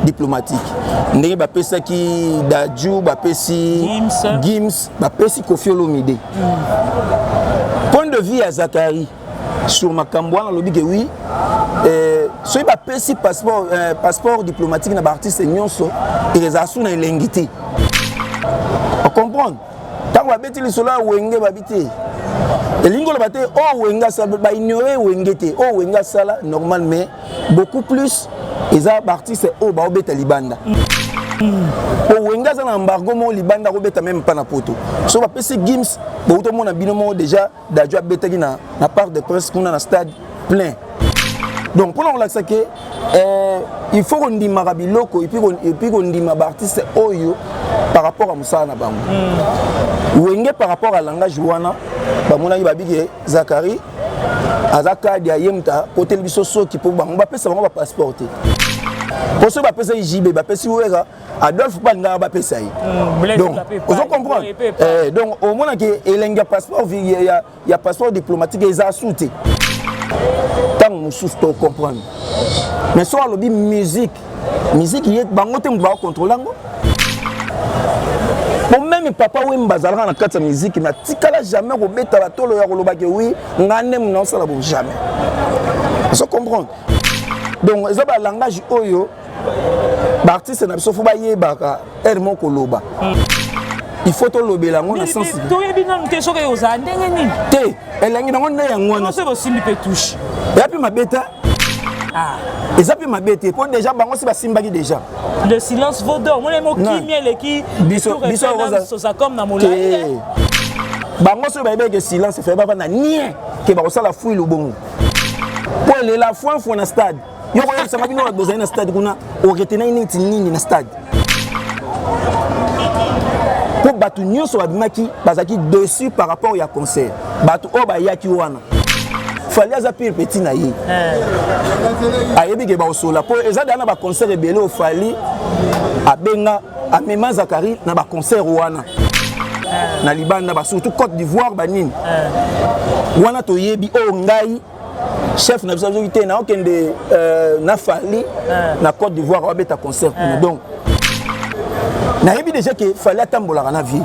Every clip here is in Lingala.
diplomatique. Ndenge bapesa ki Dadju, bapesi Gims, bapesi Koffi Olomide. Point de vue à Zakari sur Makambo na lobi que oui, soy bapesi passeport diplomatique na ba artiste nyonso et les asu na elengité. On comprend. Tant que babeti le sola wenge babité. Et l'ingolo bate oh wenga ça ba ignorer wengete oh wenga sala normal mais beaucoup plus les artistes oh ba obeta libanda. Oh wenga ça na embargo mo libanda obeta même pas na poto. So ba pesi Gims bo to mona binomo déjà Dadju abeta ki na part de presse qu'on a na stade plein. Donc pour nous ça que il faut qu'on dise marabiloko et puis qu'on dise artiste oyo par rapport à Moussa na bango. Wenge par rapport à langage wana ba mona ba bige Zakari azaka dia yemta côté biso so qui pour bango ba pesa bango ba passeporter. Pour ceux ba pesa JB ba pesa wera Adolphe Banga ba pesa yi. Donc vous comprenez donc au moins que elenga passeport il y a passeport diplomatique et ça souté. Tant nous to comprendre. Mais soit le musique y est bango te mba contrôler ngo. Bon même papa oui mbazalaka na kati musique mais tikala jamais ko beta la tolo ya koloba ke oui ngane mna ça la jamais. Vous comprendre. Donc ça ba langage oyo ba artiste na biso fo ba yebaka ermo koloba. Il faut to lobela ngo na sens. To yebina mteso ke oza ndenge nini? Te elangi na ngona ya ngona. C'est possible pe touche. Et puis ma bêta. Ah. Et ça puis ma bêta. Pour déjà bango si ba simbaki déjà. Le silence vaut d'or. Moi les mots qui miel et qui biso ça comme na molai. Bango so ba que silence fait pas na nien que ba ça la fouille le bon. Pour les la foi na stade. Yo ko yesa mabino ba besoin na stade kuna o retena initi nini na stade. Pour batu nyonso abimaki bazaki dessus par rapport à concert. Batu o ba yaki wana. Fallait za pire petit na yi. Ayebi ke ba osola pour ezada na ba concert ebele o fali abenga amema Zakari na ba concert wana. Na libanda ba surtout Côte d'Ivoire banini. Wana to yebi o ngai chef na biso ki na okende na fali na Côte d'Ivoire wa beta concert donc na yebi déjà que fallait tambola na vie.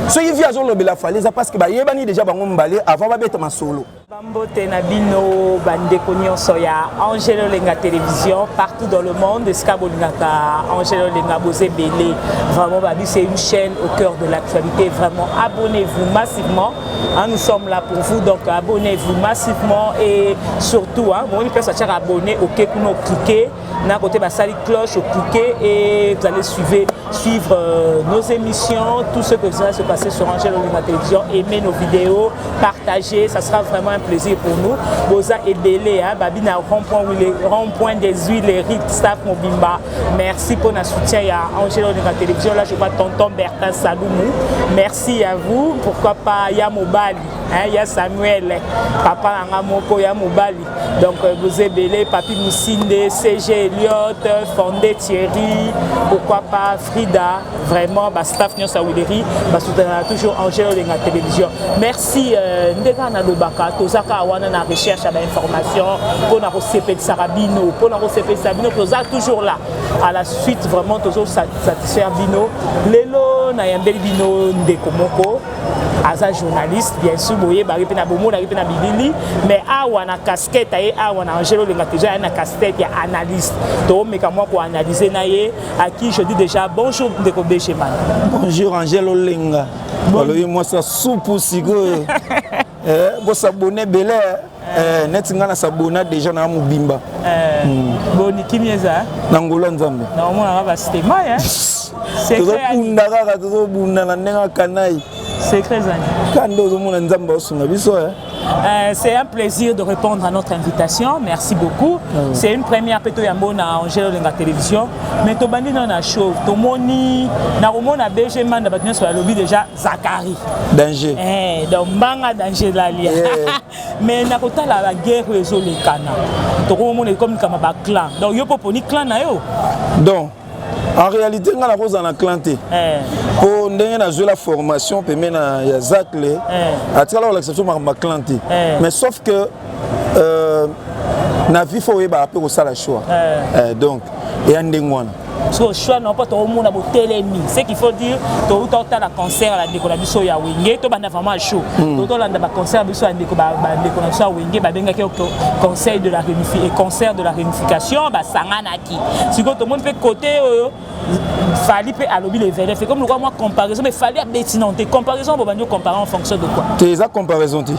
So il vient sur le bela fallait ça parce que ba yebani déjà bango mbale avant ba beta ma solo. Bambote na bino bande konyoso ya Angelo Lenga télévision partout dans le monde Skabolingaka Angelo Lenga Bosé Belé vraiment babi c'est une chaîne au cœur de l'actualité vraiment abonnez-vous massivement hein, nous sommes là pour vous donc abonnez-vous massivement et surtout hein bon il peut s'acheter abonner OK kuno cliquer na côté ba sali cloche cliquer et vous allez suivre nos émissions tout ce que va se passer sur Angelo Lenga télévision aimer nos vidéos partager ça sera vraiment un plaisir pour nous. Boza et Belé, hein, Babina rond-point des huiles, Eric, staff Mobimba. Merci pour notre soutien à Angelo de la télévision. Là, je vois tonton Bertin Saloumou. Merci à vous. Pourquoi pas Yamobali, hein, ya Samuel, papa Angamoko, Yamobali. Donc, Boza Belé, Papi Moussinde, CG Elliott, Fondé Thierry, pourquoi pas Frida, vraiment, staff Nyon Saouleri, soutenir toujours Angelo de la télévision. Merci, Ndeka Nalobaka. Zaka wana na recherche à l'information pour na CP de Sarabino pour na CP de Sabino toujours là à la suite vraiment toujours satisfaire Bino lelo na yambeli Bino Ndekomoko aza journaliste bien sûr boye ba ripena bomo na ripena bibili mais awa na casquette et awa na Angelo Lenga déjà na casquette ya analyste to meka moi pour analyser na ye à qui je dis déjà bonjour Ndeko Becheman. Bonjour Angelo Lenga. Bon moi ça soupe sigo. Vous s'abonnez belé net ngana s'abonner déjà na mubimba boni kimieza nangola nzambe na mona ba système hein c'est ndaka to bunda na nenga kanai secret zani kando zo mona nzamba osunga biso c'est un plaisir de répondre à notre invitation. Merci beaucoup. C'est une première péto yambona Angelo Lenga télévision. Mais to bandi na show, to moni na romona BG man na batnya sur la lobby déjà Zakari. Danger. Donc banga danger la lia. Mais na kota la guerre réseau les kana. To romona comme comme ba clan. Donc yo poponi clan na yo. Donc en réalité, on a un clan. Pour la formation, on a Yazakle. On l'exception de clan. Mais sauf que la vie, il faut faire la choix. Donc, et un dengwana. So choix non pas tout le monde a télémi. C'est qu'il faut dire tout le temps la concert la décoration ya wenge to banda vraiment chaud. Tout le temps concert biso la décoration wenge ba benga conseil de la réunification ba sanganaki. Si tout le monde fait côté fallait peut allobi les versets. C'est comme le moi comparaison mais fallait bétinante comparaison ba comparer en fonction de quoi. C'est ça comparaison ti.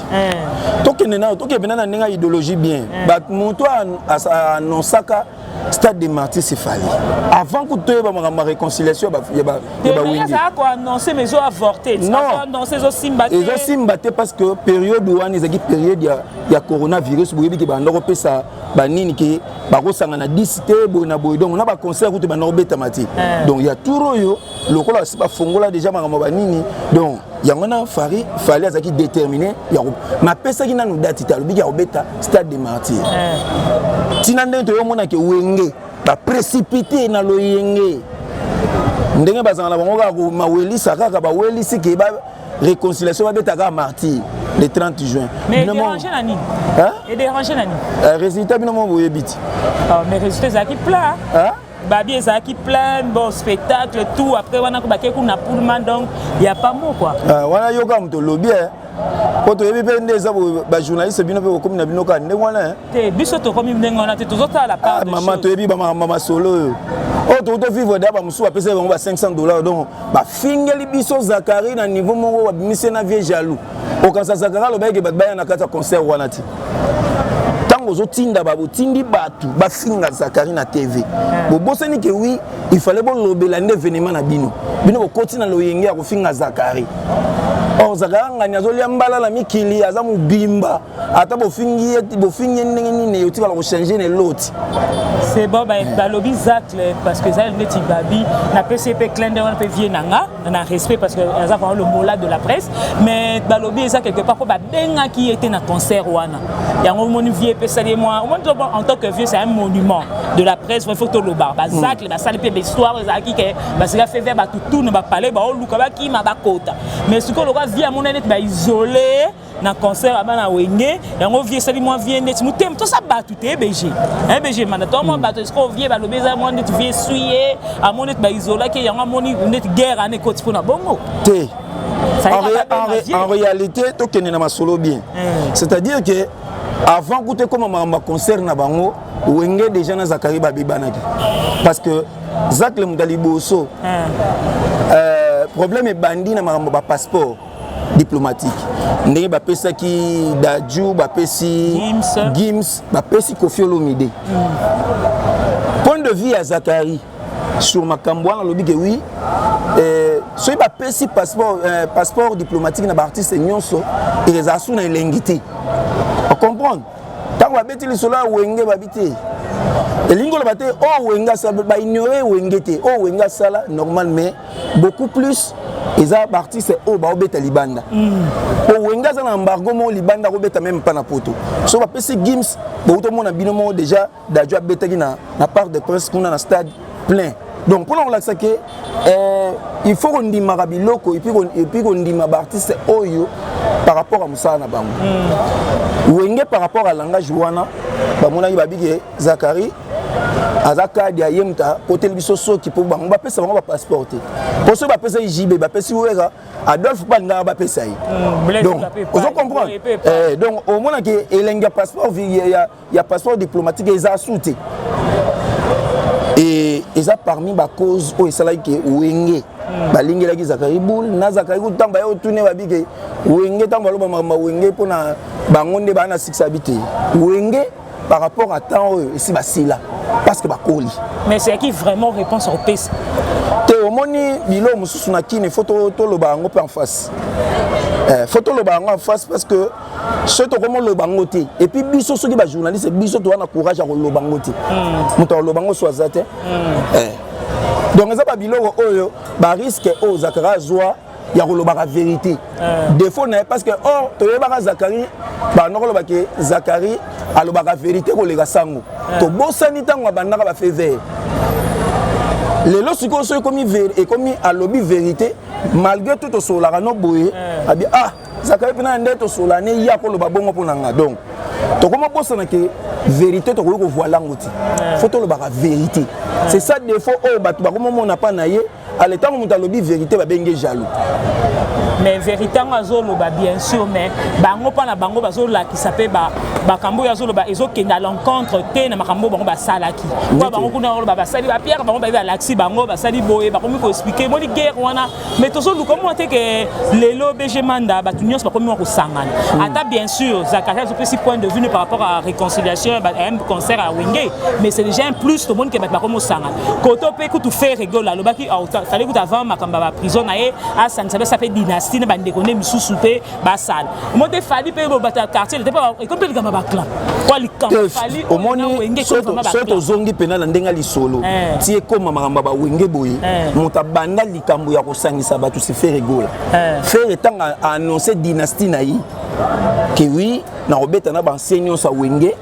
To ke bena na idéologie bien. Ba monto a annoncaka stade des martyrs c'est fallait. Avant que tu aies ma réconciliation, il y a ça a annoncé mais ils ont avorté. Non, annoncé ils ont simbaté. Ils ont simbaté parce que période où on est période il y a coronavirus, vous voyez que en Europe ça banini qui bako sangana 10 té boina boy donc on a pas concert où tu ban Europe tamati. Donc il y a tout royo le cola c'est pas fongola déjà ma banini donc il y a un fallait azaki déterminé ma pesa qui na nous date ita lobi ya obeta stade des martyrs. Tinande to yo mona ke wenge ba précipité na loyenge ndenge bazana bango ka ma weli saka ba weli siki ba réconciliation ba betaka martyr le 30 juin. Mais déranger nani? Hein? Et déranger nani? Résultat bino mo boye biti. Ah mais résultat ça qui plat. Hein? Babi ça qui plein bon spectacle tout après on a ko baké ko na poulman donc il y a pas mot quoi. Wana yo ka mto lobby quand tu es bien ça ba journaliste bien comme na bino ka ndengwana te biso to comme ndengwana te tozota la part de maman to ebi ba mama solo to vivre d'aba musu ba pesa ba $500 donc ba fingeli biso Zakari na niveau moko ba bimise na vie jaloux o kansa Zakari lo ba ke ba ba na kata concert wana ti tango zo tinda ba tindi batu ba finga Zakari na TV bo bosani ke oui il fallait bon lobela nde événement na bino bo kotina lo yenge ya ko finga Zakari. Oh Zakari ngani azolia mbala la mikili aza mubimba ata bofingi ndenge nini yoti bala ko changer ne loti. C'est bon ba lobby zacle parce que ça le petit babi na PCP Klende on peut vier nanga na respect parce que ça va le mot là de la presse mais ba lobby ça quelque part pour ba benga qui était na concert wana. Ya ngomoni vieux pesa de moi en tant que vieux c'est un monument de la presse il faut que le bar ba zacle ba sale pe histoire za ki ke ba ça fait vers ba tout ne ba parler ba luka ba ki ma ba kota mais ce que le vie à mon net ba isolé na concert abana wenge yango vie sali moi vie net mutem tout ça ba tout BG un BG manato moi ba to ce qu'on vie ba le beza moi net vie suyer à mon net ba isolé que yango moni net guerre ane côté pour na bongo té en réalité to kene na masolo bien c'est-à-dire que avant que tu comme ma concert na bango wenge déjà na Zakari ba bibanaki parce que Zak le mudaliboso problème est bandi na ma passeport diplomatique ndenge bapesa ki Dadju bapesi Gims bapesi Koffi Olomide point de vue à Zakari sur makambo wana lobi ke oui soki bapesi passeport diplomatique na baartiste nyonso eza su na elengi te on comprendre ntango babeti lisolo ya wenge babi te elingi oloba te o wenge asala baignore wenge te o wenge asala normal mais beaucoup plus eza baartiste oyo baobeta libanda po wenge aza na embargo moko libanda akobeta meme mpa na poto so bapesi Gims boutomona bino moko déjà Dadju abetaki na part de presse kuna na stade plein donc mpona kolakisa ke il faut kondimaka biloko epuis kondima baartiste oyo par rapport à mosala na bango wenge par rapport à langage wana bamonaki babike Zakari aza kadi aye muta kote biso soki po bango bapesa bango ba passeport te po so bapesa JB bapesi wera Adolphe Banga bapesa yi donc vous comprenez donc au moins que elenga passeport ya passeport diplomatique eza souté et eza parmi ba cause o esalaki ke wenge balingelaki Zakari boul na Zakari ko tamba yo tourner babike wenge tamba lo ba wenge pona bango nde bana 6 habité wenge par rapport à temps ici basila parce que bakoli mais c'est qui vraiment réponse au PC te omoni bilo mususu na kine photo to lo bango en face photo lo bango en face parce que ce to comment le bango te et puis biso soki ba journaliste biso to na courage à lo bango te muto lo bango so azate donc ça ba bilo oyo ba risque o Zakari zwa ya koloba la vérité défaut na parce que or to yebaka Zakari ba nokolo ba ke Zakari aloba la vérité ko lega sango to bosani tango bandaka ba fait vert lelo siko so komi et komi alobi vérité malgré tout to sola no boye abi Zakari pena ndeto sola ne ya ko loba bongo ponanga donc to koma bosana ke vérité to ko voilà ngoti faut to le ba vérité c'est ça défaut oh ba ba comment on a pas naie à l'état où on lobby vérité ba bengue jaloux mais vérité ngazolo ba bien sûr mais bango pa na bango bazola qui s'appelle ba kambo yazolo ba ezokenda à l'encontre te na makambo bango ba salaki kwa bango kuna ba sali ba pierre bango ba laxi bango ba sali boye ba komi ko expliquer moni guerre wana mais to solo comment te que lelo BG Manda ba tunyos ba komi ko sangana ata bien sûr Zakaria zo petit point de vue par rapport à réconciliation un concert à Wenge mais c'est déjà un plus tout le monde qui ba komi sangana koto pe ku tu faire rigola lo ba ki fallait que avant makamba ba prison na e a ça fait dynastie na bande koné misusu pe ba sal mo te fali pe bo bata quartier te pas comme pe ba clan quoi li camp fali au moni soto zongi pena na ndenga lisolo ti e koma makamba ba Wenge boye monta banda likambo ya kosangisa batu se faire rigola faire tanga annoncer dynastie na yi que oui na robeta na ba enseignant sa Wenge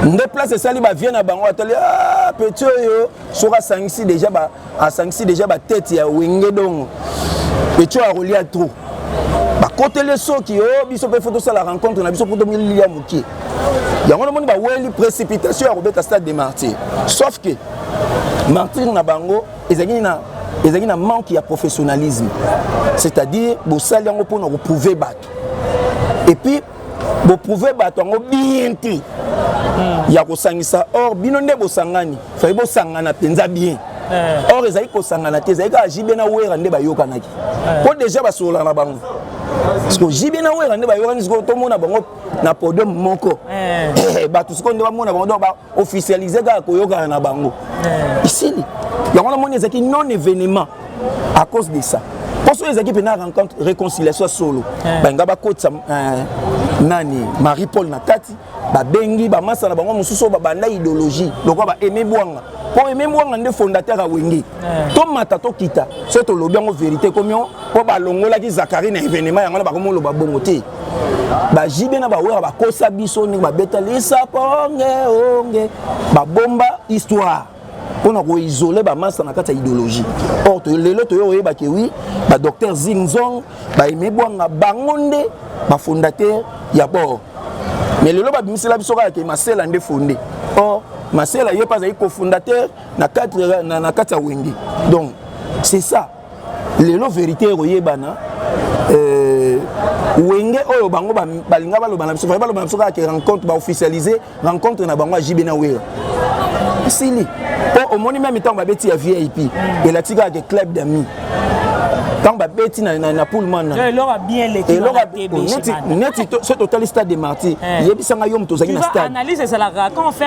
nde place sali ba vient na bango atali ah petit yo sera sangisi déjà ba a sangisi déjà ba tête ya Wenge donc petit a relié trop ba côté les so qui oh biso pe photo ça la rencontre na biso pour dominer lilia muki yango le monde ba weli précipitation à robeta stade des martyrs sauf que martyr na bango ezaki na manque ya professionnalisme c'est-à-dire bo sali yango pour nous prouver bato et puis bo prouver bato yango bien ti ya kosangisa or bino nde bosangani fai bosangana penza bien or ezali kosangana te ezali ka jibe na wera nde bayokanaki po déjà basola na bango parce que jibe na wera nde bayokani siko to mona bango na podium moko bato siko nde bamona bango donc ba officialiser ka koyokana na bango ici yango na moni ezaki non événement à cause de ça parce que les équipes na rencontre réconciliation solo banga ba coach nani Marie-Paul Nakati ba bengi ba masa na bango mususu ba banda idéologie donc ba aimer Bwanga pour aimer Bwanga nde fondateur a Wenge to mata to kita c'est to lobi en vérité comme po ba longola ki Zakari na événement yango ba komo lo ba bongote ba jibe na ba wera ba kosa biso ni ba betalisa ponge onge ba bomba histoire on a isolé ba massa na kata idéologie or to lelo to yo ba ke oui ba docteur Zinzong ba Aimé Bwanga bangonde ba fondateur ya bord mais lelo ba bimisela biso ka ke Masela nde fondé or Masela ye pas co-fondateur na kata Wenge donc c'est ça lelo vérité royebana Wenge oyo bango balinga baloba na biso baloba na biso ka ke rencontre ba officialiser rencontre na bango jibe na wera Sili. Pour au moins même temps ba beti ya VIP et la tika avec club d'amis. Quand ba beti na poule man. Il aura bien les et l'aura net ce total stade des martyrs. Yebisanga yom tozaki na stade. Analyse ça la quand on fait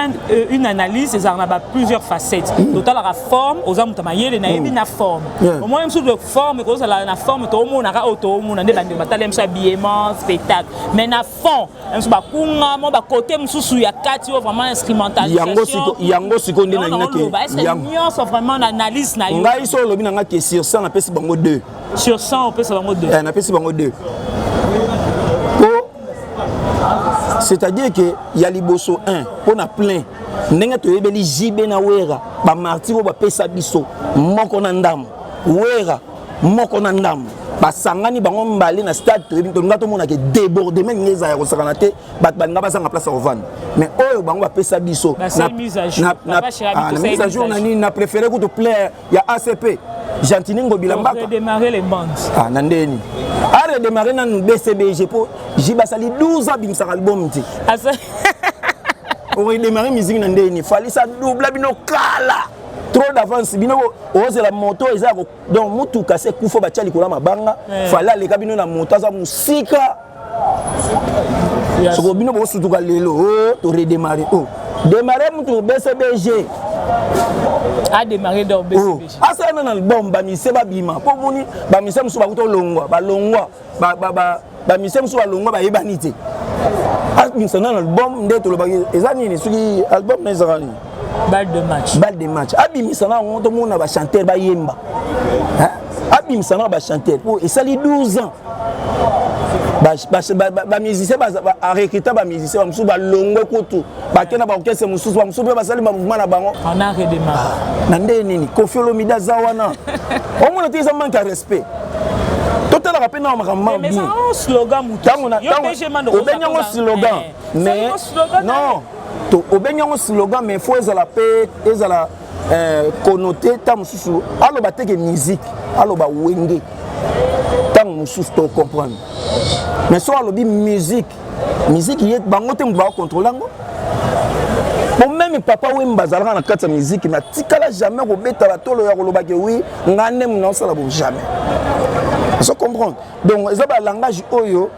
une analyse ça a plusieurs facettes. Total la forme aux hommes tamayele na yebi na forme. Au moins même sous de forme que ça la forme to mo na auto mo na ndeba batale mso habillement spectacle. Mais na fond mso ba kunga mo ba côté msusu ya kati vraiment instrumentalisation. Yango sikondi na ngaki. Yango vraiment l'analyse na yo. Ngai so lobi na ngaki sur 100 na pesi bango 2. Sur 100 on peut se bango 2. Na pesi bango 2. C'est-à-dire que y a liboso 1 pour na plein. Ndenge to yebeli jibe na wera ba martiro ba pesa biso moko na ndam. Wera moko na ndam. Basangani bango mbali na stade to ngato mona ke débordement ngeza ya kosakana te bat banga basanga place à revendre mais oyo bango bapesa biso na mise à jour na préféré que te plaire ya ACP Gentini Ngobila Mbaka redémarrer les bandes nandeni a redémarrer na BCBG pour jibasali 12 ans bim sa album ti on redémarrer musique nandeni fallait ça double bino kala trop d'avance bino oze la moto eza donc mutu kase kufo bachali kola mabanga fala le kabino na moto za musika soko bino bo sutuka lelo to redémarrer démarrer mutu BCBG a démarrer dans BCBG asa na album ba mise ba bima po moni ba mise musu ba kuto longwa ba longwa ba mise musu ba longwa ba yebanite a mise na album ndeto lo ba eza nini suki album na ezali balle de match abimisana on to mona ba chanteur ba yemba abimisana ba chanteur pour et ça les 12 ans ba musicien ba recruter ba musicien musu ba longwe kutu ba kena ba orchestre musu ba musu ba sali ba mouvement na bango on a redémarré na ndé nini Koffi Olomide zawana on mona te ça manque de respect total rappel na makamma mais ça un slogan mutu yo BG Manda slogan mais non to obenyango slogan mais faut ezala pe ezala connoté tant mususu aloba teke musique aloba wenge tant mususu to comprendre mais so alobi musique yé bango te mba contrôler ngo bon même papa Wemba zalaka na kati ya musique na tikala jamais ko beta batolo ya koloba ke oui ngane mna sala bo jamais so comprendre donc ça ba langage oyo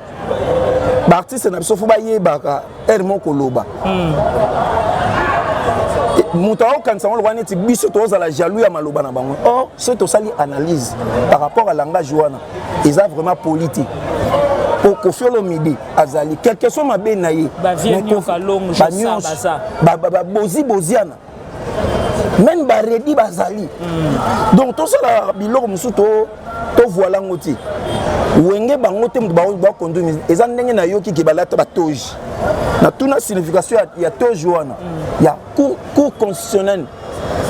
ba artiste na biso fo ba yebaka ermo koloba muta o kanisa ngo lwana ti biso to za la jaloux ya maloba na bango or c'est to sali analyse par rapport à langage wana ils a vraiment politique au Koffi Olomide azali quelque soit mabe na ye ba vienyo kalongo ça ba boziana même ba redi bazali donc to ça la biloko musuto to voilà ngoti wenge bango te ba conduire eza ndenge na yoki ke balata ba toji na tuna signification ya toji wana ya cour constitutionnel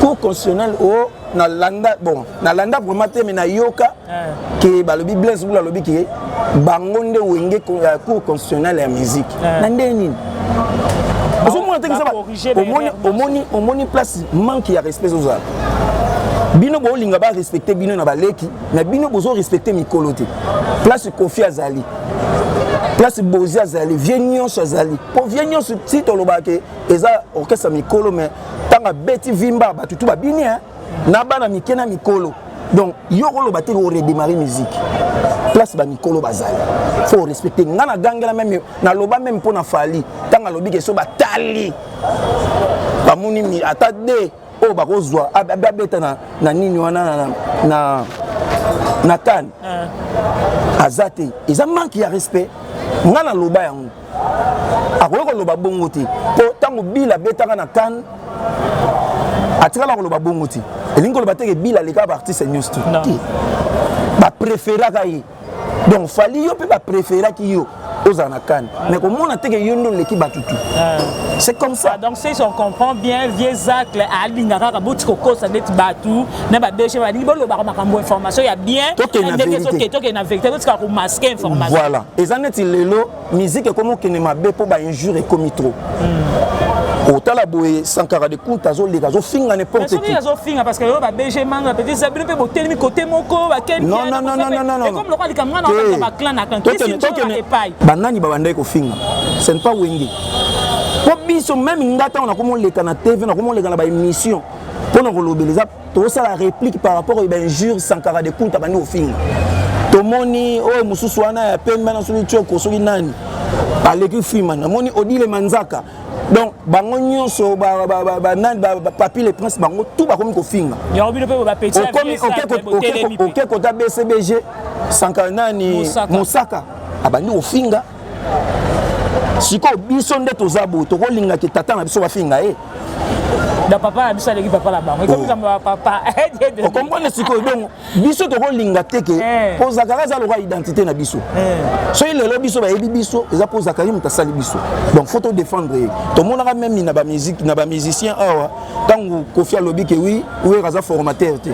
au na landa bon na landa vraiment te mais na yoka ke balobi Blaise Bula lobi ke bango nde wenge cour constitutionnel ya musique na ndeni omoni place manque ya respect aux arts bino bo linga ba respecter bino na baleki mais bino bozo respecter mikolo te place Koffi azali place Bozi azali vienyo azali po vienyo si to lobake eza orchestre mikolo mais tanga beti vimba batutu ba bini na bana mikena mikolo donc yo ko lobate ko redémarrer musique place ba mikolo bazali faut respecter ngana gangela même na loba même pour na fali tanga lobi ke so batali ba muni mi atade o ba kozwa abeta na nini wana na kan azate ils manque ya respect ngana loba yango akoyo ko loba bongo te po tango bila betaka na kan atikala ko loba bongo te elingo loba te ke bila leka ba artiste news tout ba préféra kai donc fali yo pe ba préféra ki yo ozana kan mais comment on a teke yondo leki batutu c'est comme ça donc si on comprend bien vieux zacle a lingaka ka botiko ko sa net batu na ba déchet ba ni bolo ba makambo information ya bien to ke na vérité to ka ko masquer information voilà ezanet lelo musique comme que ne mabe po ba injure comme trop otala boye Sankara de Kunta zo les gazo finga n'importe qui mais finga parce que ba BG manga peut-être ça bien pe botelemi côté moko ba ken non et comme le roi de kamana na ba clan na kan banani babandai ko finga c'est pas wenge po biso même ngata on a comme les kana TV na comme les kana ba émission pour nous relobeliser to ça la réplique par rapport au injure Sankara de Kunta bani au finga to moni o mususu wana ya pembe na suli choko suli nani aleki fima na moni Odile Manzaka donc bango nyonso papi le prince bango tout ba komi ko finga ya obino pe ba petit OK kota BCBG Sankara nani Musaka abandi ofinga siko biso nde tozabo to kolinga ke tata na biso bafinga da papa na biso aleki papa la bango comme ça papa o comprendre siko donc biso to kolinga teke po Zakara za loka identité na biso so il le biso ba yebi biso eza po Zakari mutasali biso donc faut to défendre to monaka même na ba musique na ba musicien awa tangu Koffi alobi ke oui raza formateur te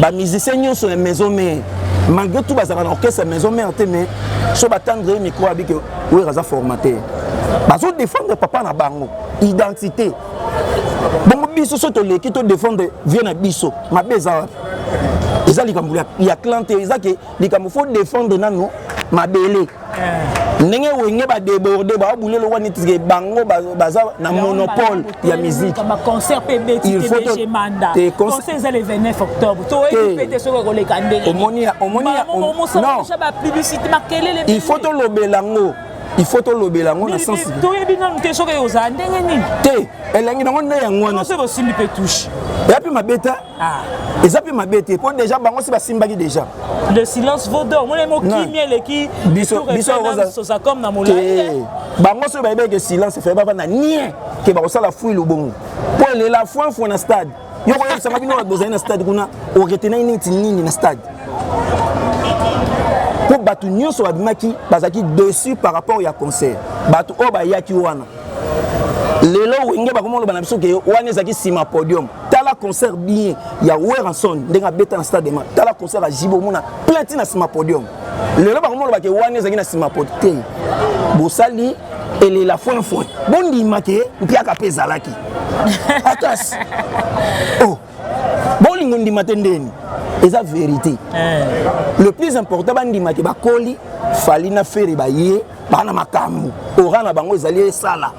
ba musicien nyonso na maison mère malgré tout bazaka na orchestre maison mère te mais so batendre micro abi ke oui raza formateur bazo défendre papa na bango identité bon biso so to leki to défendre vient na biso mabeza eza likambo ya clanté eza ke likambo faut défendre nano mabele ndenge wenge ba déborder ba bulelo wani tike bango baza na monopole ya musique comme concert PB TBG Manda concert le 29 octobre to équipé sur le kandé omonia non ba publicité makele il faut to lobelango il faut to lobelango na sens to yebi non te soke oza ndenge nini te elengi nango nde yango wana c'est possible pe touche et puis mabeta eza pe mabete po déjà bango si basimbaki déjà le silence vaut d'or moi les mots qui miel qui biso ça comme na molai bango so ba que silence fait ba na nien ke ba kosala fouille le bongo po le la foi na stade yo ko yesa mabino ba besoin na stade kuna o retenir nini na stade pour batu nyonso babimaki bazaki dessus par rapport ya concert batu o ba yaki wana lelo wenge bakomolo bana biso ke wana ezaki sima podium tala concert bien ya Weranson ndenga beta na stade ma tala concert a Jibo mona plainte na sima podium lelo bakomolo ba ke wana ezaki na sima podium bosali elle est la fois bon dimate puis aka pezalaki atas oh bon lingo ndimate ndeni eza vérité le plus important bandi mate ba koli fali na fere ba ye bana makambu ora na bango ezali sala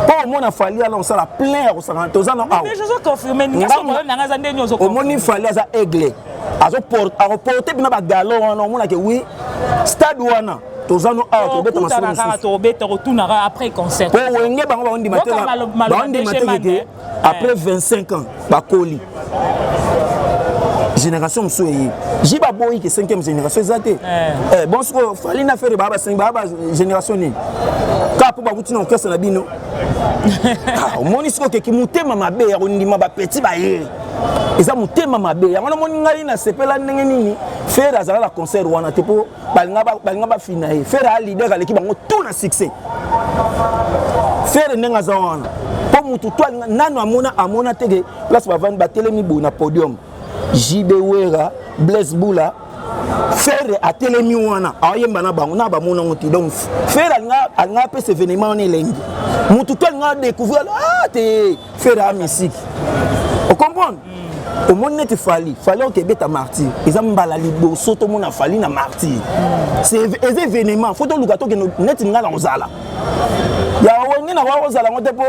pour mon fali ala on sala plein au sala tozana ah mais je veux confirmer ni kaso problème na ngazande nyozo au moni fali aza aigle azo porter bina ba galon on mona ke oui stade wana tozano ah to beta masolo to beta retournera après concert pour wenge bango ba ndi mate après 25 ans ba koli génération msoye jiba boyi que 5e génération ezate bon ce que fali na faire baba 5 baba génération ni ka po ba kutina okesa na bino ah moni ce que ki mutema mabe ya ndima ba petit ba ye eza mutema mabe ya ngona moni ngali na sepela ndenge nini faire azala la concert wana te po balinga ba finaye faire a leader aleki bango tout na succès faire ndenga za wana po mutu to nano amona tege place ba vendre ba telemi bo na podium JB Wera, Blaise Boula, faire à Télémiouana, à Yembana Bangona, Bamona Mouti. Donc, faire à l'apé ces événements en élengue. Moutouton a découvert, faire à musique. Vous comprenez? Au monde n'est fallait que bête à martyr. Ils ont balali beau, saute au monde a fallu na martyr. C'est des événements. Faut donc que nous net n'allons en zala. Ya wengine na wao zala ngote po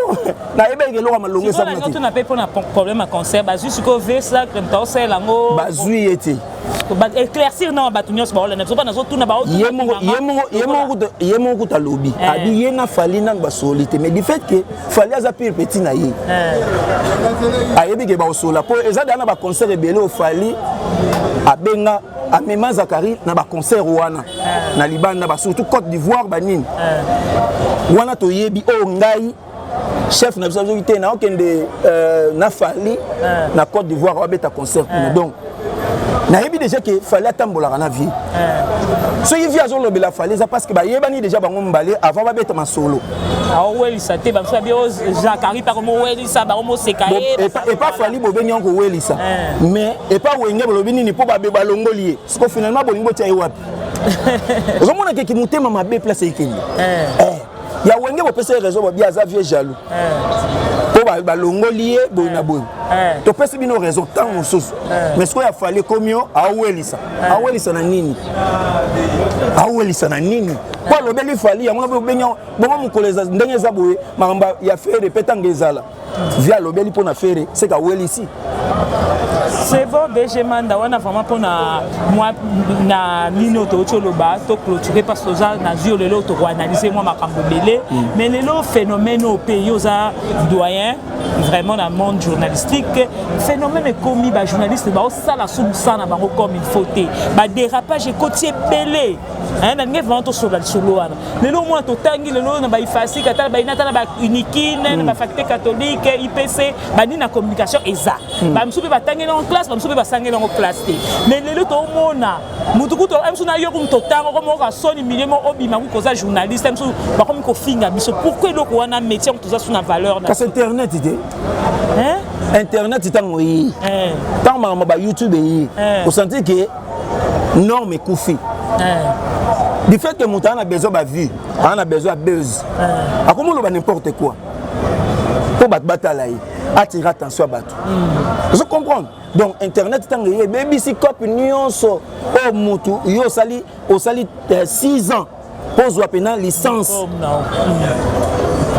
na ebe ngelo ka malongo sa mati. Si on a pas problème à concert, ba juste ko ve ça comme ta ça lango. Ba zui ete. Ba éclaircir non ba tunyos ba na pas na zo tuna ba auto. Yemo ko ta lobby. Abi yena fali na ba solité mais du fait que fali aza pire petit na ye. Ayebi ke ba osola po eza dana ba concert ebele o fali abenga Amema Zakari na ba concert wana na Libanda ba surtout Côte d'Ivoire banine wana to yebi o ngai chef na biso te na okende na fali na Côte d'Ivoire wa beta concert donc na yebi déjà que fallait tambola na vie so yi via zo lobela fallait ça parce que ba yebani déjà bango mbale avant ba beta ma solo ah oui ça te ba so bio Zakari par mo oui ça ba mo sekaye et pas fali bo benyo ko weli ça mais et pas wenge bolobini ni po ba be balongoli parce que finalement bolingo tia wapi zo mona ke ki mutema mabe place ikende ya wenge bo pesa raison ba bia za vie jaloux po ba longolié boina boy to pesa bino raison tant mosusu mais ce qu'il a fallu komio awelisa na nini kwa lobeli fali ya mwana benyo bongo mukoleza ndenge za boye maramba ya faire répéter ngezala via lobeli pona faire c'est ka welisi c'est bon BG Manda wana vraiment pona moi na nino to choloba to clôturer parce que ça na zio lelo to analyser moi makambo belé mais lelo phénomène au pays oza doyen vraiment dans le monde journalistique phénomène commis ba journaliste ba osala sous na bango comme il faut te ba dérapage côtier belé hein na ngé vraiment to sola solo wana lelo moi to tangi lelo na ba ifasi kata ba inata na ba unikine na ba faculté catholique IPC ba ni na communication eza ba msupe ba tangi en classe ba msupe ba sangi en classe te mais lelo to mona mutuku to msu na yo to tango comme ka soni milimo obima ku koza journaliste msu ba comme ko finga biso pourquoi loko wana métier to za suna valeur na internet ite internet tango yi tango mama ba YouTube yi on sentit que norme koufi du fait que mon temps a besoin de vie, on a besoin de buzz. À comment on va n'importe quoi pour battre bataille, attirer attention à battre. Je comprends. Donc internet tant que baby si cop nyonso au mutu yo sali 6 ans pour jouer pendant licence.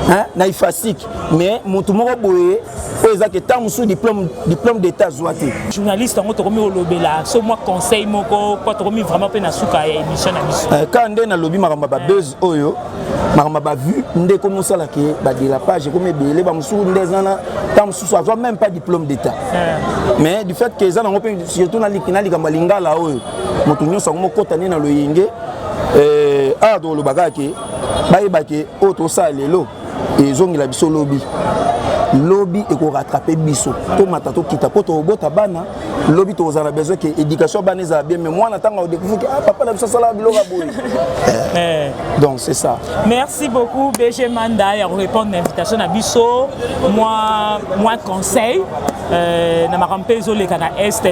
Hein na ifasik mais mutu moko boye eza que tant sous diplôme d'état zoité. Journaliste on to komi olobela so moi conseil moko ko to komi vraiment pe na suka ya émission na biso. Quand ndé na lobby maramba ba buzz oyo maramba ba vu ndé comme ça là que ba de la page comme belé ba musu ndé zana tant sous soit même pas diplôme d'état. Mais du fait que ça na ngope surtout na likina likamba lingala oyo mutu nyonso moko tani na loyenge do lo bagake ba yebake auto ça lelo et zongi la biso lobby lobby et qu'on rattraper biso to matato kita poto bota bana lobby to za besoin que éducation bana za bien mais moi on attend on découvre que papa na biso sala biloko boy. Donc c'est ça. Merci beaucoup BG Manda et répondre à l'invitation à biso moi conseil na makampe zo le kana est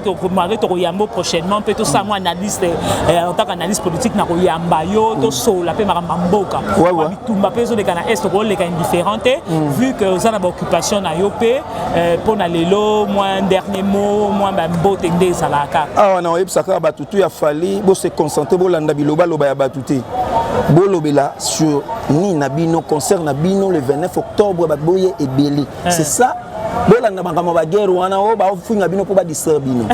to commander to yambo prochainement peut tout ça moi analyste en tant qu'analyste politique na ko yamba yo to so la pe makamboka tumba pe zo le kana est ko le kana différente vu que vous avez occupation na yopé pour na lelo moi dernier mot moi mbote nde salaka ah na oyeb saka batutu ya fali bo se concentrer bo landa biloba loba ya batuté bo lobela sur ni na bino concert na bino le 29 octobre ba boye et belé c'est ça bo landa makama ba guerre wana o ba funga bino po ba disturb bino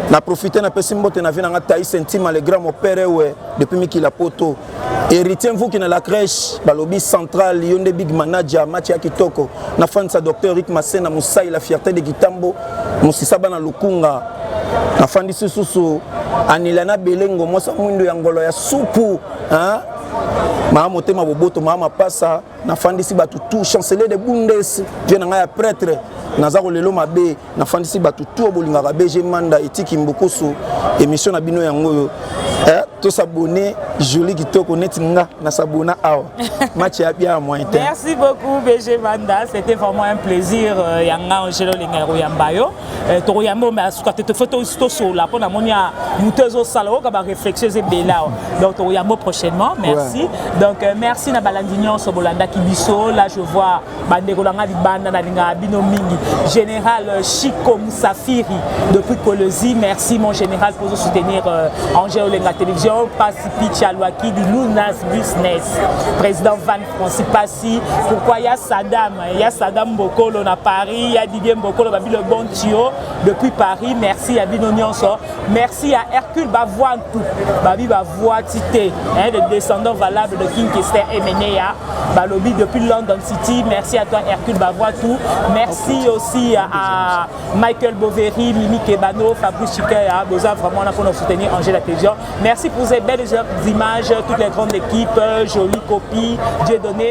na profiter na pesi mbote na vina ngata sentima le grand mon père ouais depuis Mikila Poto héritier vous qui na la crèche ba lobby central yonde big manager match ya kitoko na fansa docteur Rick Masena Moussaï la fierté de Kitambo musisa bana lukunga na fandi susu anilana belengo mosa mwindo ya ngolo ya supu hein mama motema boboto mama pasa na fandi si batu tout chancelier de Bundes je na nga ya prêtre naza ko lelo mabe na fandi si batu tout bolinga ka BG Manda etiki mbokoso émission na bino yango to s'abonner joli kitoko netinga na sabona awa match ya bien moins. Merci beaucoup BG Manda, c'était vraiment un plaisir yanga Angelo Lengaro Yambayo to yambo mais asuka te photo so la pona monia mutezo sala ka ba réflexion c'est bela donc to yambo prochainement merci donc merci na balandignon so bolanda kibiso là je vois bandeko langa libanda na linga bino mingi général Chico Moussafiri depuis Colosi merci mon général pour soutenir Angelo Lenga télévision Pacific Chalwaki du Lunas Business président Van Francis Passi pourquoi il y a Saddam Bokolo na Paris il y a Didier Bokolo babi le bon tio depuis Paris merci à Bino Nyonso merci à Hercule Bavoantou babi Bavoa Tité le descendant valable de King Kester Emenea balobi depuis London City merci à toi Hercule Bavoatou merci aussi à Michael Boveri Mimi Kebano Fabrice Chikaya besoin vraiment là pour nous soutenir Angela Télévision merci pour ces belles images toutes les grandes équipes jolies copies Dieu donné